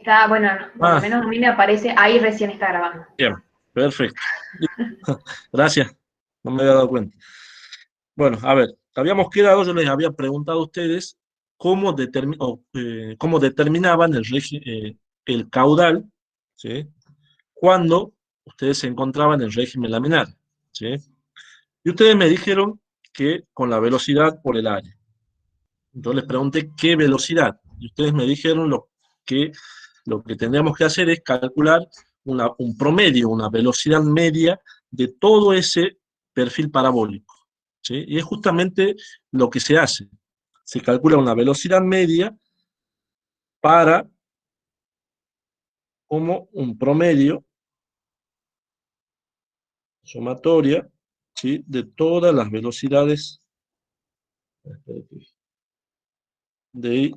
Está, bueno, por lo Ah, menos a mí me aparece, ahí recién está grabando. bien, perfecto. Gracias, no me había dado cuenta. Bueno, a ver, habíamos quedado, yo les había preguntado a ustedes cómo determinaban el caudal, ¿sí? Cuando ustedes se encontraban en régimen laminar, ¿sí? Y ustedes me dijeron que con la velocidad por el área. Yo les pregunté qué velocidad, y ustedes me dijeron que lo que tendríamos que hacer es calcular un promedio, una velocidad media de todo ese perfil parabólico, ¿sí? Y es justamente lo que se hace. Se calcula una velocidad media para como un promedio sumatoria, ¿sí? De todas las velocidades de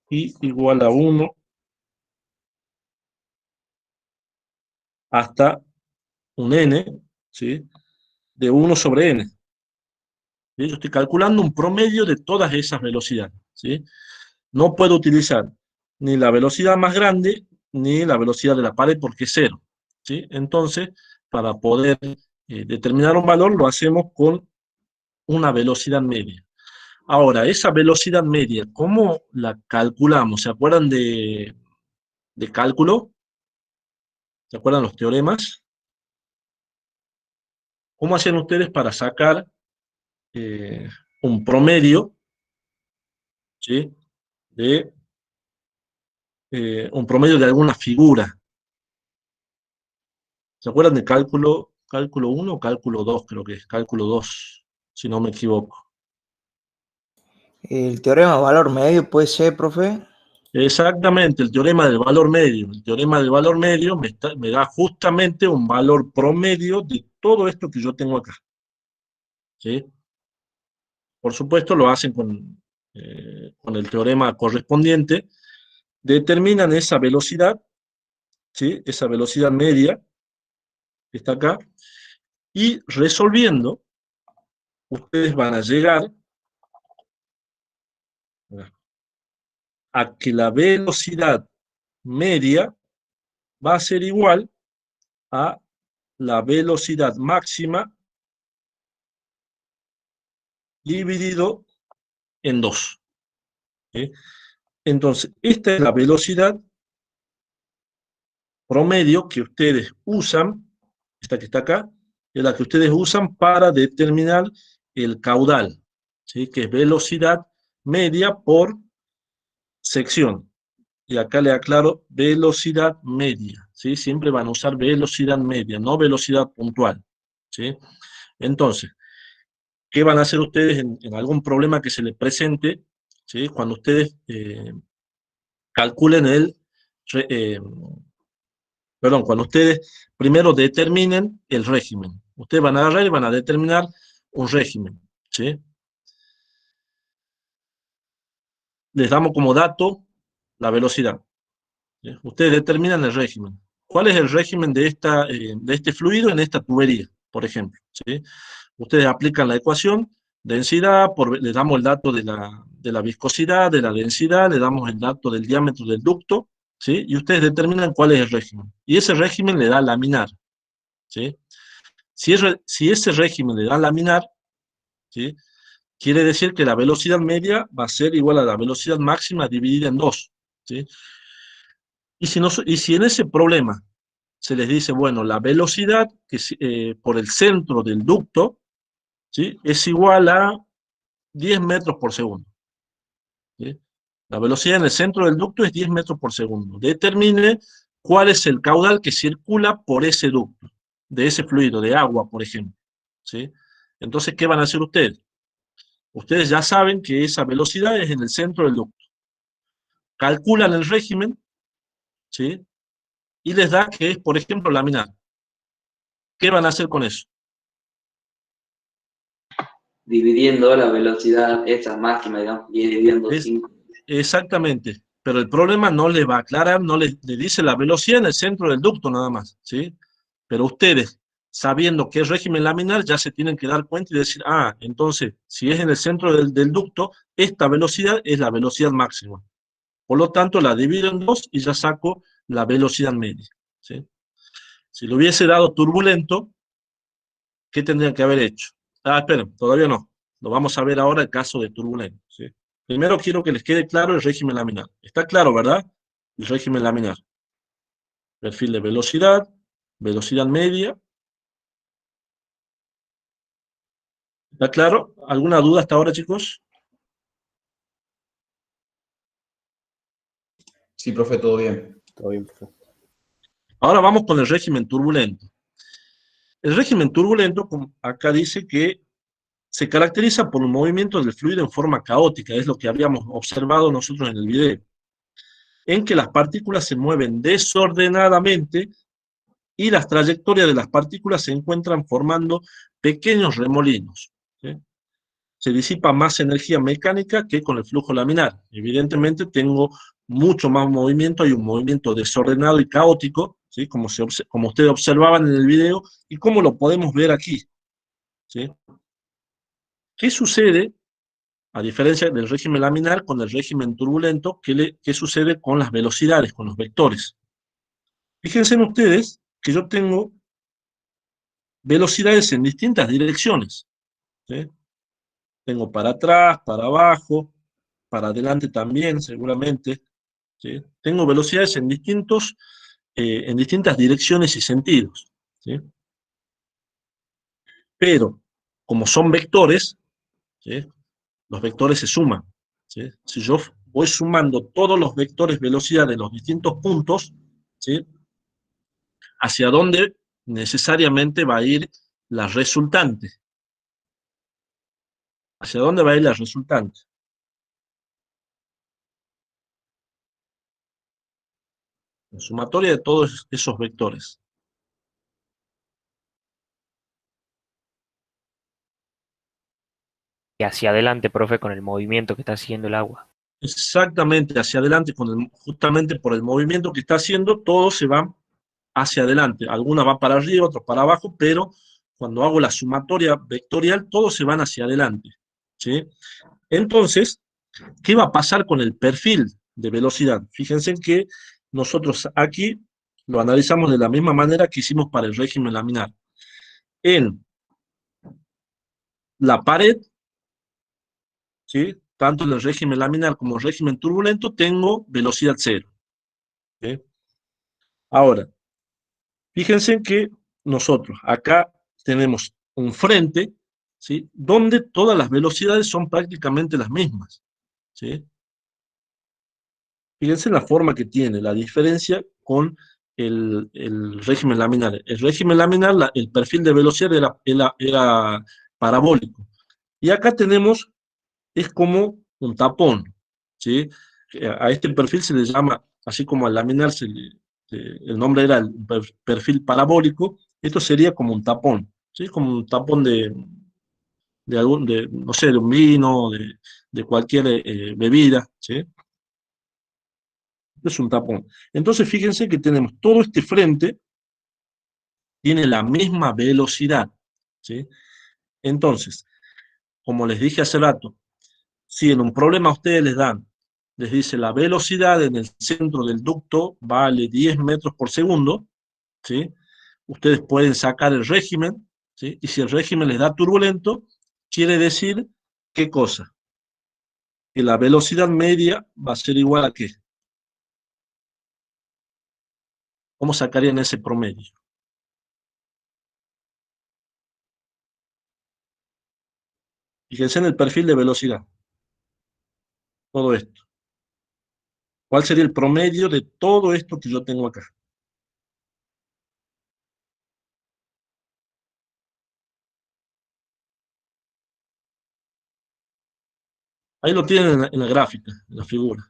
I igual a 1 hasta un n, ¿sí? De 1 sobre n. ¿Sí? Yo estoy calculando un promedio de todas esas velocidades, ¿sí? No puedo utilizar ni la velocidad más grande ni la velocidad de la pared porque es cero, ¿sí? Entonces, para poder determinar un valor, lo hacemos con una velocidad media. Ahora, esa velocidad media, ¿cómo la calculamos? ¿Se acuerdan de cálculo? ¿Se acuerdan los teoremas? ¿Cómo hacían ustedes para sacar eh, un promedio, ¿sí? de un promedio de alguna figura? ¿Se acuerdan de cálculo uno o cálculo 2? Creo que es cálculo 2 si no me equivoco. El teorema de valor medio puede ser, profe. Exactamente, el teorema del valor medio. El teorema del valor medio me da justamente un valor promedio de todo esto que yo tengo acá, ¿sí? Por supuesto, lo hacen con el teorema correspondiente. Determinan esa velocidad, ¿sí? Esa velocidad media que está acá. Y resolviendo, ustedes van a llegar a que la velocidad media va a ser igual a la velocidad máxima dividido en 2. ¿Sí? Entonces, esta es la velocidad promedio que ustedes usan, esta que está acá, es la que ustedes usan para determinar el caudal, ¿sí? Que es velocidad media por sección. Y acá le aclaro velocidad media, ¿sí? Siempre van a usar velocidad media, no velocidad puntual, ¿sí? Entonces, ¿qué van a hacer ustedes en algún problema que se les presente? ¿Sí? Cuando ustedes calculen re- eh, perdón, cuando ustedes primero determinen el régimen. Ustedes van a agarrar y van a determinar un régimen, ¿sí? Les damos como dato la velocidad, ¿sí? Ustedes determinan el régimen. ¿Cuál es el régimen de este fluido en esta tubería, por ejemplo? ¿Sí? Ustedes aplican la ecuación, densidad, le damos el dato de la viscosidad, de la densidad, le damos el dato del diámetro del ducto, ¿sí? Y ustedes determinan cuál es el régimen. Y ese régimen le da laminar, ¿sí? Si ese régimen le da laminar, ¿sí? Quiere decir que la velocidad media va a ser igual a la velocidad máxima dividida en 2, ¿sí? Y si en ese problema se les dice, bueno, la velocidad por el centro del ducto, ¿sí? Es igual a 10 metros por segundo, ¿sí? La velocidad en el centro del ducto es 10 metros por segundo. Determine cuál es el caudal que circula por ese ducto, de ese fluido, de agua, por ejemplo, ¿sí? Entonces, ¿qué van a hacer ustedes? Ustedes ya saben que esa velocidad es en el centro del ducto. Calculan el régimen, ¿sí? Y les da que es, por ejemplo, laminar. ¿Qué van a hacer con eso? Dividiendo la velocidad esa máxima, digamos, y dividiendo Es 5. exactamente. Pero el problema no les va a aclarar, no le dice la velocidad en el centro del ducto nada más, ¿sí? Pero ustedes, sabiendo qué es régimen laminar, ya se tienen que dar cuenta y decir, ah, entonces, si es en el centro del ducto, esta velocidad es la velocidad máxima. Por lo tanto, la divido en 2 y ya saco la velocidad media, ¿sí? Si lo hubiese dado turbulento, ¿qué tendría que haber hecho? Esperen, todavía no. Lo vamos a ver ahora el caso de turbulento, ¿sí? Primero quiero que les quede claro el régimen laminar. Está claro, ¿verdad? El régimen laminar. Perfil de velocidad, velocidad media. ¿Está claro? ¿Alguna duda hasta ahora, chicos? Sí, profe, todo bien. Todo bien, profe. Ahora vamos con el régimen turbulento. El régimen turbulento, como acá dice que se caracteriza por un movimiento del fluido en forma caótica, es lo que habíamos observado nosotros en el video, en que las partículas se mueven desordenadamente y las trayectorias de las partículas se encuentran formando pequeños remolinos, ¿sí? Se disipa más energía mecánica que con el flujo laminar. Evidentemente tengo mucho más movimiento, hay un movimiento desordenado y caótico, ¿sí? Como ustedes observaban en el video y como lo podemos ver aquí, ¿sí? ¿Qué sucede, a diferencia del régimen laminar, con el régimen turbulento? ¿Qué sucede con las velocidades, con los vectores? Fíjense en ustedes que yo tengo velocidades en distintas direcciones, ¿sí? Tengo para atrás, para abajo, para adelante también, seguramente, ¿sí? Tengo velocidades en distintas direcciones y sentidos, ¿sí? Pero, como son vectores, ¿sí? Los vectores se suman, ¿sí? Si yo voy sumando todos los vectores velocidad de los distintos puntos, ¿sí? ¿Hacia dónde necesariamente va a ir la resultante? ¿Hacia dónde va a ir la resultante? La sumatoria de todos esos vectores. Y hacia adelante, profe, con el movimiento que está haciendo el agua. Exactamente, hacia adelante, justamente por el movimiento que está haciendo, todos se van hacia adelante. Algunas van para arriba, otras para abajo, pero cuando hago la sumatoria vectorial, todos se van hacia adelante, ¿sí? Entonces, ¿qué va a pasar con el perfil de velocidad? Fíjense que nosotros aquí lo analizamos de la misma manera que hicimos para el régimen laminar. En la pared, ¿sí? Tanto en el régimen laminar como en el régimen turbulento, tengo velocidad cero, ¿sí? Ahora, fíjense que nosotros acá tenemos un frente, ¿sí? Donde todas las velocidades son prácticamente las mismas, ¿sí? Fíjense la forma que tiene, la diferencia con el régimen laminar. El régimen laminar, el perfil de velocidad era parabólico. Y acá tenemos, es como un tapón, ¿sí? A este perfil se le llama, así como al laminar el nombre era el perfil parabólico, esto sería como un tapón, ¿sí? Como un tapón no sé, de un vino, de cualquier bebida, ¿sí? Es un tapón. Entonces fíjense que tenemos todo este frente, tiene la misma velocidad, ¿sí? Entonces, como les dije hace rato, si en un problema a ustedes les dice la velocidad en el centro del ducto vale 10 metros por segundo, ¿sí? Ustedes pueden sacar el régimen, ¿sí? Y si el régimen les da turbulento, quiere decir, ¿qué cosa? Que la velocidad media va a ser igual a ¿qué? ¿Cómo sacarían ese promedio? Fíjense en el perfil de velocidad. Todo esto. ¿Cuál sería el promedio de todo esto que yo tengo acá? Ahí lo tienen en la gráfica, en la figura.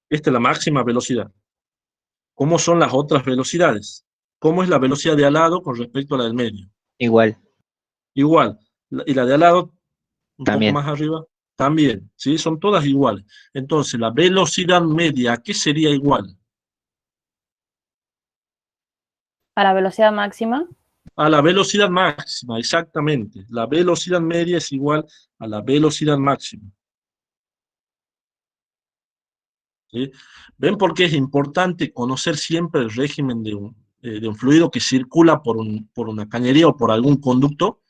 Esta es la máxima velocidad. ¿Cómo son las otras velocidades? ¿Cómo es la velocidad de al lado con respecto a la del medio? Igual, Igual. Y la de al lado, un poco también. más arriba, también. ¿Sí? Son todas iguales. Entonces, la velocidad media, ¿a qué sería igual? A la velocidad máxima. A la velocidad máxima, exactamente. La velocidad media es igual a la velocidad máxima. ¿Sí? ¿Ven por qué es importante conocer siempre el régimen de un fluido que circula por una cañería o por algún conducto?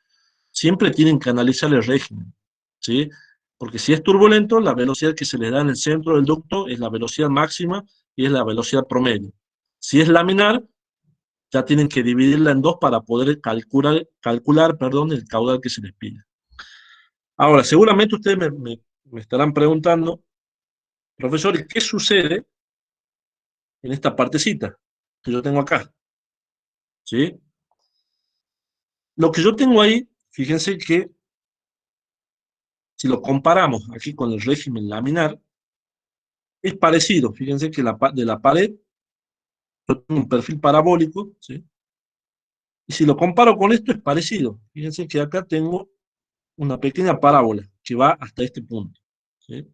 Siempre tienen que analizar el régimen, ¿sí? Porque si es turbulento, la velocidad que se le da en el centro del ducto es la velocidad máxima y es la velocidad promedio. Si es laminar, ya tienen que dividirla en dos para poder calcular, perdón, el caudal que se les pide. Ahora, seguramente ustedes me estarán preguntando, profesor, ¿y qué sucede en esta partecita que yo tengo acá? ¿Sí? Lo que yo tengo ahí, fíjense que si lo comparamos aquí con el régimen laminar, es parecido. Fíjense que de la pared yo tengo un perfil parabólico, ¿sí? Y si lo comparo con esto es parecido. Fíjense que acá tengo una pequeña parábola que va hasta este punto, ¿sí?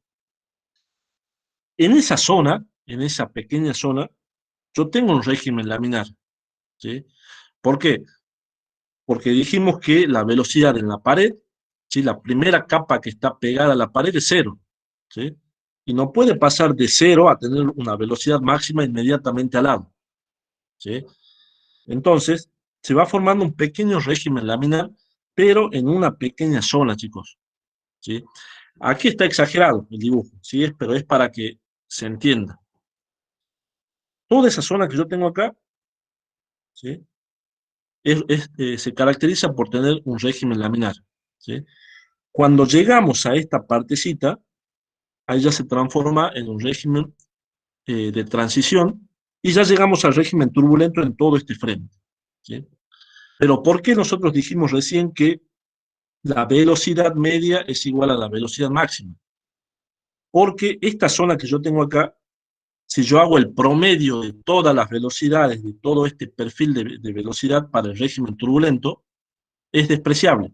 En esa zona, en esa pequeña zona, yo tengo un régimen laminar, ¿sí? ¿Por qué? Porque dijimos que la velocidad en la pared, ¿sí? La primera capa que está pegada a la pared es cero, ¿sí? Y no puede pasar de cero a tener una velocidad máxima inmediatamente al lado, ¿sí? Entonces, se va formando un pequeño régimen laminar, pero en una pequeña zona, chicos, ¿sí? Aquí está exagerado el dibujo, ¿sí? Pero es para que se entienda. Toda esa zona que yo tengo acá, ¿sí? Se caracteriza por tener un régimen laminar, ¿sí? Cuando llegamos a esta partecita, ahí ya se transforma en un régimen de transición y ya llegamos al régimen turbulento en todo este frente, ¿sí? Pero ¿por qué nosotros dijimos recién que la velocidad media es igual a la velocidad máxima? Porque esta zona que yo tengo acá, si yo hago el promedio de todas las velocidades, de todo este perfil de velocidad para el régimen turbulento, es despreciable,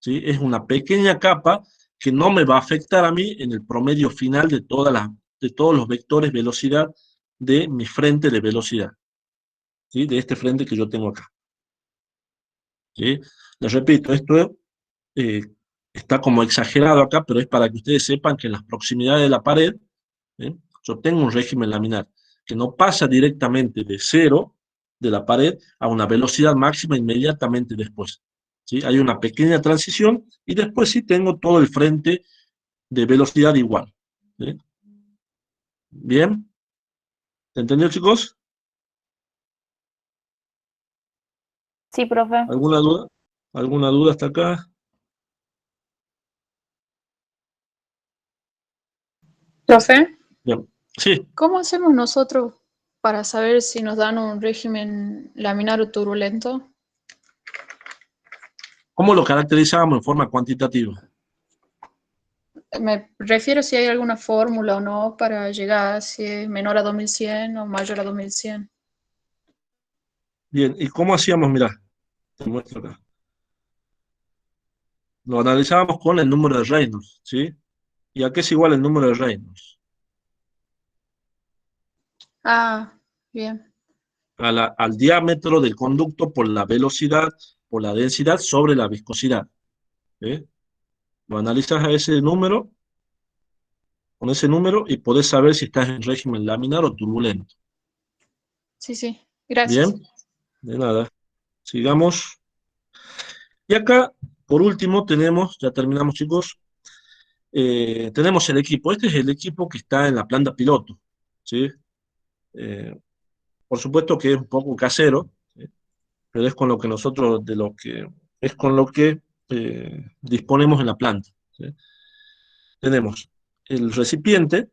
¿sí? Es una pequeña capa que no me va a afectar a mí en el promedio final de todos los vectores velocidad de mi frente de velocidad, ¿sí? De este frente que yo tengo acá, ¿sí? Les repito, esto eh, está como exagerado acá, pero es para que ustedes sepan que en las proximidades de la pared, ¿sí? Yo tengo un régimen laminar que no pasa directamente de cero de la pared a una velocidad máxima inmediatamente después, ¿sí? Hay una pequeña transición y después sí tengo todo el frente de velocidad igual, ¿sí? ¿Bien? ¿Entendió, chicos? Sí, profe. ¿Alguna duda? ¿Alguna duda hasta acá? Profe, Bien. Sí, ¿cómo hacemos nosotros para saber si nos dan un régimen laminar o turbulento? ¿cómo lo caracterizábamos en forma cuantitativa? Me refiero si hay alguna fórmula o no para llegar si es menor a 2100 o mayor a 2100. Bien, ¿y cómo hacíamos? Mirá, te muestro acá. Lo analizábamos con el número de Reynolds, ¿sí? ¿Y a qué es igual el número de Reynolds? Ah, bien. Al diámetro del conducto por la velocidad, por la densidad sobre la viscosidad, ¿sí? Lo analizas a ese número, con ese número, y podés saber si estás en régimen laminar o turbulento. Sí, sí. Gracias. Bien, de nada. Sigamos. Y acá, por último, tenemos, ya terminamos, chicos, tenemos el equipo. Este es el equipo que está en la planta piloto, ¿sí? Eh, por supuesto que es un poco casero, ¿sí? Pero es con lo que nosotros, es con lo que disponemos en la planta, ¿sí? Tenemos el recipiente,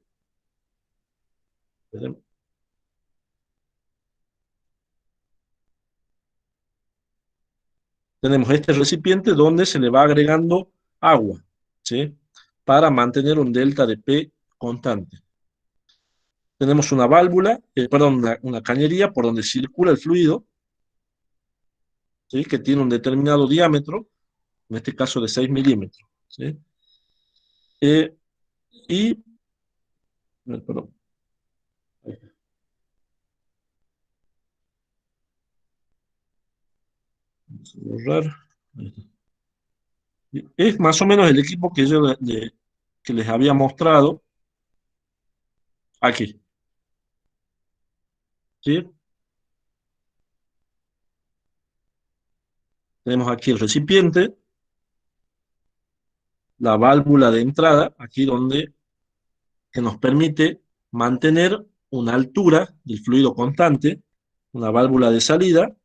tenemos este recipiente donde se le va agregando agua, ¿sí? Para mantener un delta de P constante. Tenemos una válvula, perdón, una cañería por donde circula el fluido, ¿sí? Que tiene un determinado diámetro, en este caso de 6 milímetros, ¿sí? Eh, y, perdón, Vamos a borrar. Ahí está. Es más o menos el equipo que yo que les había mostrado aquí. ¿Sí? Tenemos aquí el recipiente, la válvula de entrada, aquí donde que nos permite mantener una altura del fluido constante, una válvula de salida,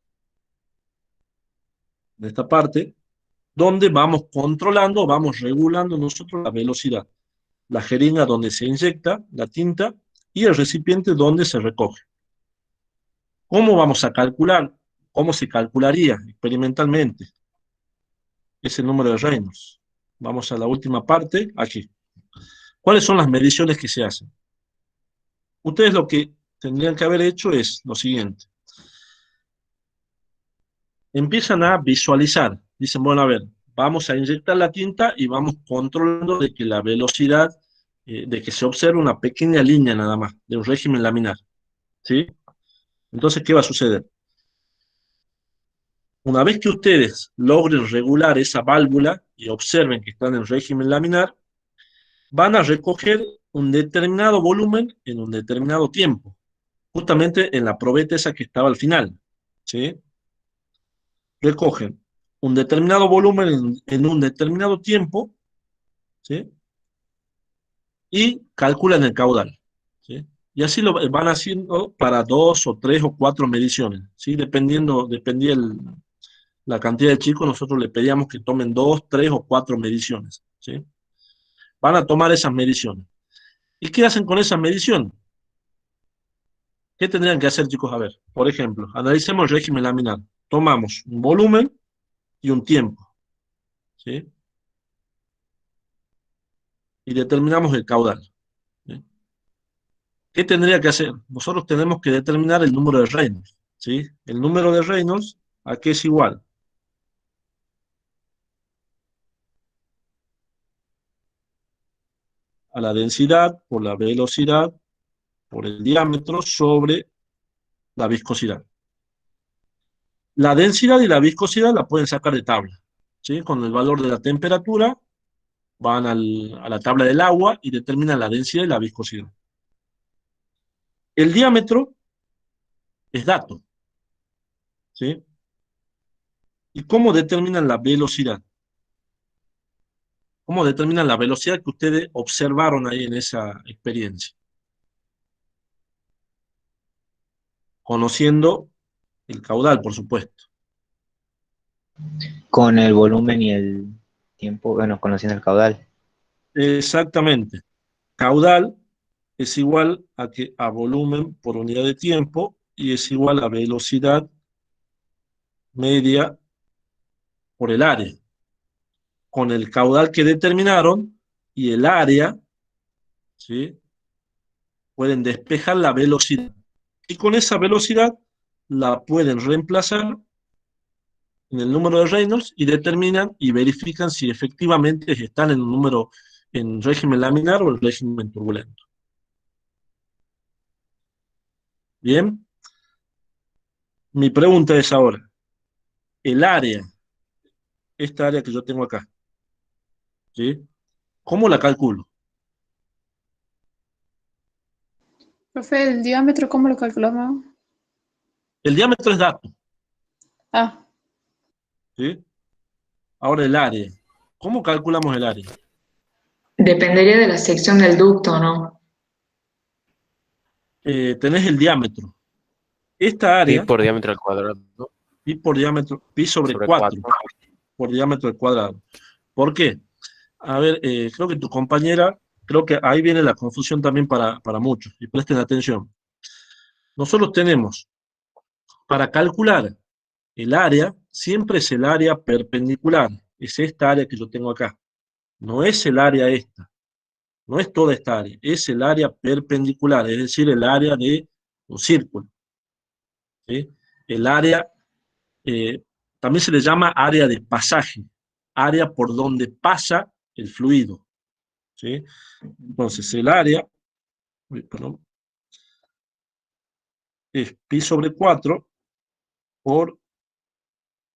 de esta parte, donde vamos controlando, vamos regulando nosotros la velocidad. La jeringa donde se inyecta la tinta y el recipiente donde se recoge. ¿Cómo vamos a calcular? ¿Cómo se calcularía experimentalmente ese número de Reynolds? Vamos a la última parte, aquí. ¿Cuáles son las mediciones que se hacen? Ustedes lo que tendrían que haber hecho es lo siguiente. Empiezan a visualizar. Dicen, bueno, a ver, vamos a inyectar la tinta y vamos controlando de que la velocidad, de que se observe una pequeña línea nada más, de un régimen laminar. ¿Sí? Entonces, ¿qué va a suceder? Una vez que ustedes logren regular esa válvula y observen que están en régimen laminar, van a recoger un determinado volumen en un determinado tiempo, justamente en la probeta esa que estaba al final. ¿Sí? Recogen un determinado volumen en un determinado tiempo, ¿sí? Y calculan el caudal, ¿sí? Y así lo van haciendo para 2 o 3 o 4 mediciones, ¿sí? Dependía la cantidad de chicos, nosotros le pedíamos que tomen 2, 3 o 4 mediciones, ¿sí? Van a tomar esas mediciones. ¿Y qué hacen con esas mediciones? ¿Qué tendrían que hacer, chicos? A ver, por ejemplo, analicemos el régimen laminar. Tomamos un volumen y un tiempo, ¿sí? Y determinamos el caudal, ¿sí? ¿Qué tendría que hacer? Nosotros tenemos que determinar el número de Reynolds, ¿sí? El número de Reynolds, ¿a qué es igual? A la densidad por la velocidad por el diámetro sobre la viscosidad. La densidad y la viscosidad la pueden sacar de tabla, ¿sí? Con el valor de la temperatura van a la tabla del agua y determinan la densidad y la viscosidad. El diámetro es dato, ¿sí? ¿Y cómo determinan la velocidad? ¿Cómo determinan la velocidad que ustedes observaron ahí en esa experiencia? Conociendo el caudal, por supuesto. Con el volumen y el tiempo, bueno, conociendo el caudal. Exactamente. Caudal es igual a volumen por unidad de tiempo y es igual a velocidad media por el área. Con el caudal que determinaron y el área, ¿sí? Pueden despejar la velocidad. Y con esa velocidad la pueden reemplazar en el número de Reynolds y determinan y verifican si efectivamente están en un número en régimen laminar o en régimen turbulento. Bien. Mi pregunta es ahora, el área, esta área que yo tengo acá, ¿sí? ¿Cómo la calculo? Profe, ¿el diámetro cómo lo calculamos? El diámetro es dato, Ah, ¿sí? Ahora el área. ¿Cómo calculamos el área? Dependería de la sección del ducto, ¿no? Tenés el diámetro. Esta Pi área, por diámetro al cuadrado pi por diámetro, pi sobre 4 por diámetro al cuadrado. ¿Por qué? A ver, creo que tu compañera, creo que ahí viene la confusión también para muchos, y presten atención. Nosotros tenemos, para calcular el área, siempre es el área perpendicular, es esta área que yo tengo acá, no es el área esta, no es toda esta área, es el área perpendicular, es decir, el área de un círculo, ¿sí? El área, también se le llama área de pasaje, área por donde pasa el fluido, ¿sí? Entonces, el área, perdón, es pi sobre 4 por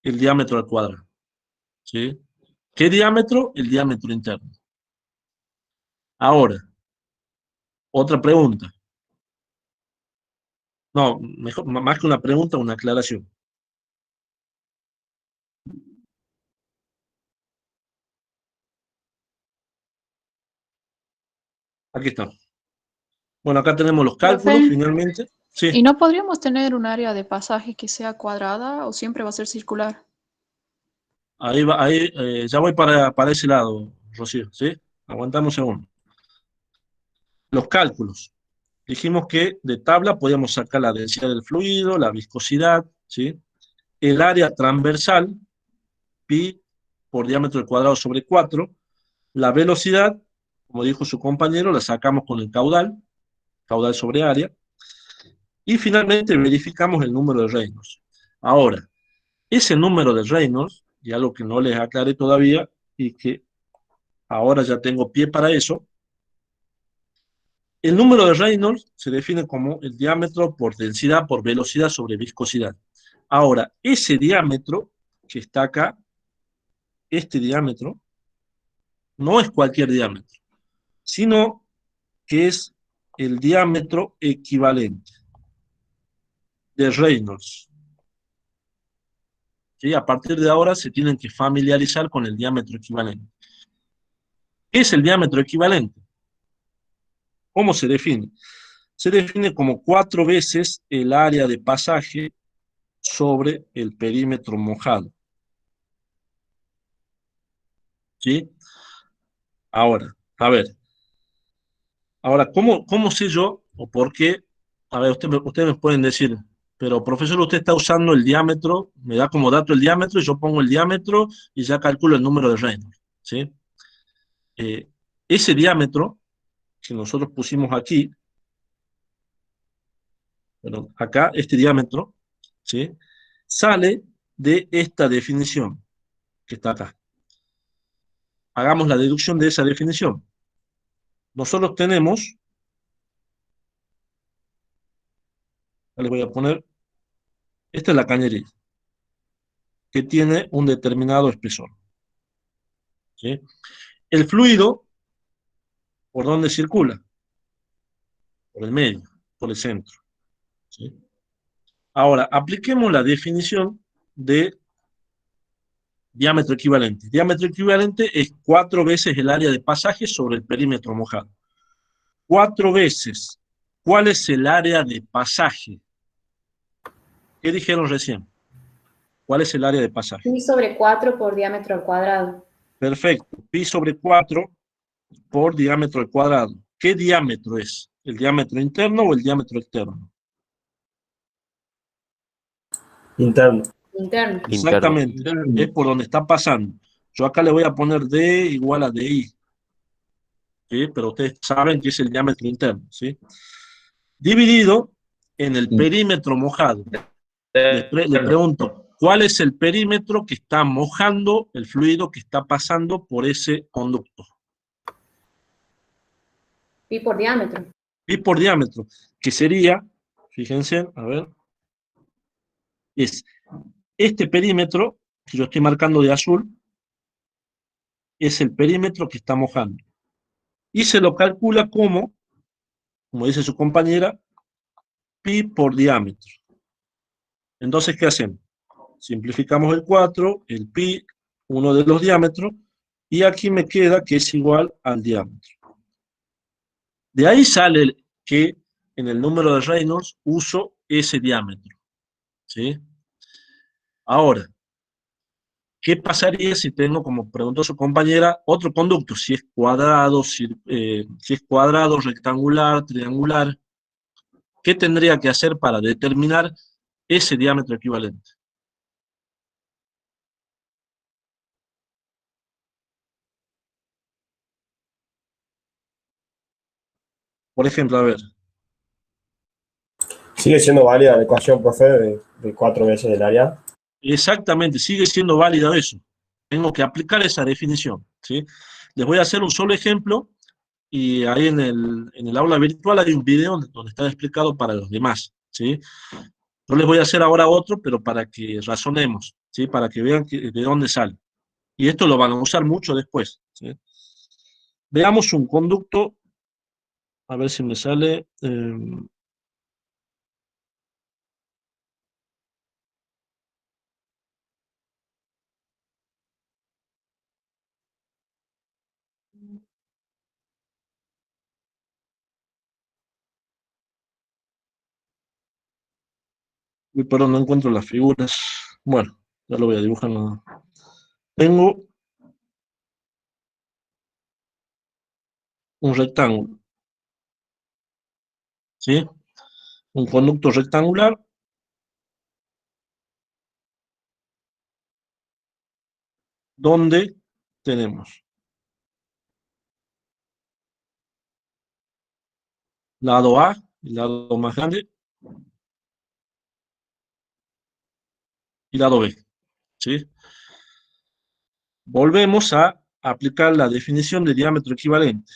el diámetro al cuadrado. ¿Sí? ¿Qué diámetro? El diámetro interno. Ahora, otra pregunta. No, mejor, más que una pregunta, una aclaración. Aquí está. Bueno, acá tenemos los cálculos, Profe, finalmente. Sí, ¿y no podríamos tener un área de pasaje que sea cuadrada o siempre va a ser circular? ahí va, ahí, ya voy para ese lado, Rocío, ¿sí? Aguantamos un segundo. Los cálculos. Dijimos que de tabla podíamos sacar la densidad del fluido, la viscosidad, ¿sí? El área transversal, pi por diámetro al cuadrado sobre 4. La velocidad, como dijo su compañero, la sacamos con el caudal sobre área. Y finalmente verificamos el número de Reynolds. Ahora, ese número de Reynolds, y algo que no les aclaré todavía, y que ahora ya tengo pie para eso, el número de Reynolds se define como el diámetro por densidad por velocidad sobre viscosidad. Ahora, ese diámetro que está acá, este diámetro, no es cualquier diámetro, sino que es el diámetro equivalente de Reynolds. ¿Sí? A partir de ahora se tienen que familiarizar con el diámetro equivalente. ¿Qué es el diámetro equivalente? ¿Cómo se define? Se define como 4 veces el área de pasaje sobre el perímetro mojado. ¿Sí? Ahora, a ver. Ahora, ¿cómo sé yo o por qué? A ver, ustedes me pueden decir, pero profesor, usted está usando el diámetro, me da como dato el diámetro y yo pongo el diámetro y ya calculo el número de Reynolds. ¿Sí? Eh, ese diámetro que nosotros pusimos aquí, bueno, acá, este diámetro, ¿sí? Sale de esta definición que está acá. Hagamos la deducción de esa definición. Nosotros tenemos, les voy a poner, esta es la cañería, que tiene un determinado espesor. ¿Sí? El fluido, ¿por dónde circula? Por el medio, por el centro. ¿Sí? Ahora, apliquemos la definición de diámetro equivalente. Diámetro equivalente es 4 veces el área de pasaje sobre el perímetro mojado. 4 veces. ¿Cuál es el área de pasaje? ¿Qué dijeron recién? ¿Cuál es el área de pasaje? Pi sobre 4 por diámetro al cuadrado. Perfecto. Pi sobre 4 por diámetro al cuadrado. ¿Qué diámetro es? ¿El diámetro interno o el diámetro externo? Interno. Interno. Exactamente. Es por donde está pasando. Yo acá le voy a poner D igual a DI. ¿Sí? Pero ustedes saben que es el diámetro interno. ¿Sí? Dividido en el perímetro mojado. Le pregunto, ¿cuál es el perímetro que está mojando el fluido que está pasando por ese conducto? Pi por diámetro. Pi por diámetro, que sería, fíjense, a ver, es este perímetro que yo estoy marcando de azul, es el perímetro que está mojando. Y se lo calcula como dice su compañera, pi por diámetro. Entonces, ¿qué hacemos? Simplificamos el 4, el pi, uno de los diámetros, y aquí me queda que es igual al diámetro. De ahí sale que en el número de Reynolds uso ese diámetro. ¿Sí? Ahora, ¿qué pasaría si tengo, como preguntó su compañera, otro conducto? Si es cuadrado, si es cuadrado, rectangular, triangular. ¿Qué tendría que hacer para determinar ese diámetro equivalente? Por ejemplo, a ver. ¿Sigue siendo válida la ecuación, profe, de 4 veces el área? Exactamente, sigue siendo válida eso. Tengo que aplicar esa definición, ¿sí? Les voy a hacer un solo ejemplo y ahí en el aula virtual hay un video donde está explicado para los demás, ¿sí? Yo les voy a hacer ahora otro, pero para que razonemos. ¿sí? Para que vean de dónde sale. Y esto lo van a usar mucho después, ¿sí? Veamos un conducto, a ver si me sale. Uy, perdón, no encuentro las figuras. Bueno, ya lo voy a dibujar. Tengo un rectángulo, ¿sí? Un conducto rectangular donde tenemos lado A, el lado más grande, y lado B, ¿sí? Volvemos a aplicar la definición de diámetro equivalente.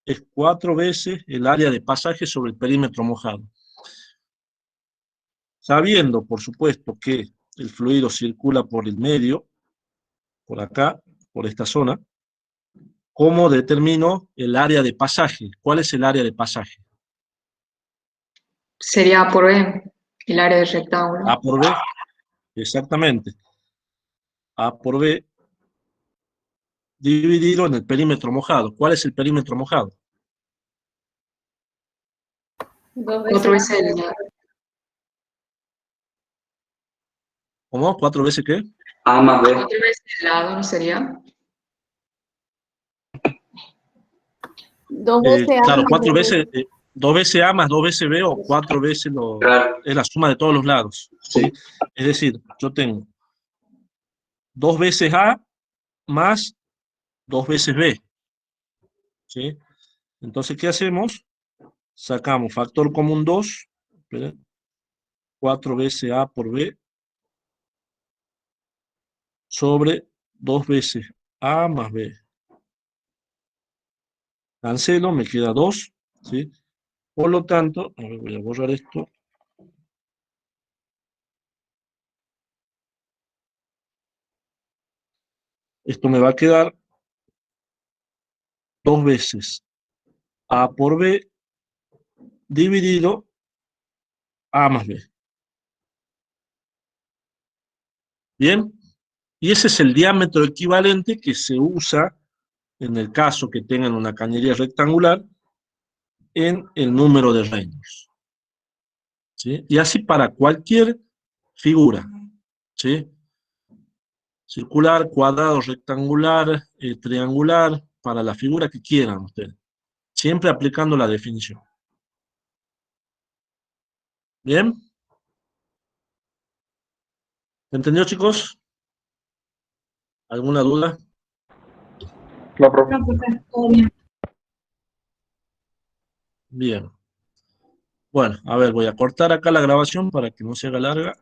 Es 4 veces el área de pasaje sobre el perímetro mojado. Sabiendo, por supuesto, que el fluido circula por el medio, por acá, por esta zona, ¿cómo determino el área de pasaje? ¿Cuál es el área de pasaje? Sería A por B, el área del rectángulo. A por B, exactamente. A por B dividido en el perímetro mojado. ¿Cuál es el perímetro mojado? 2 4 veces veces el... ¿Cómo? ¿4 veces qué? A más B. 4 veces el lado, ¿no sería? 2 veces A Claro, más 4 B. veces, 2 veces A más 2 veces B o 4 veces Claro. es la suma de todos los lados, ¿sí? Es decir, yo tengo 2 veces A más 2 veces B, ¿sí? Entonces, ¿qué hacemos? Sacamos factor común 2, espera, 4 veces A por B, sobre 2 veces A más B. Cancelo, me queda 2, ¿sí? Por lo tanto, a ver, voy a borrar esto. Esto me va a quedar 2 veces A por B dividido A más B. ¿Bien? Y ese es el diámetro equivalente que se usa en el caso que tengan una cañería rectangular en el número de Reynolds, ¿sí? Y así para cualquier figura, ¿sí? Circular, cuadrado, rectangular, triangular, para la figura que quieran ustedes. Siempre aplicando la definición. ¿Bien? ¿Entendió, chicos? ¿Alguna duda? No, profe. Bien. Bueno, a ver, voy a cortar acá la grabación para que no se haga larga.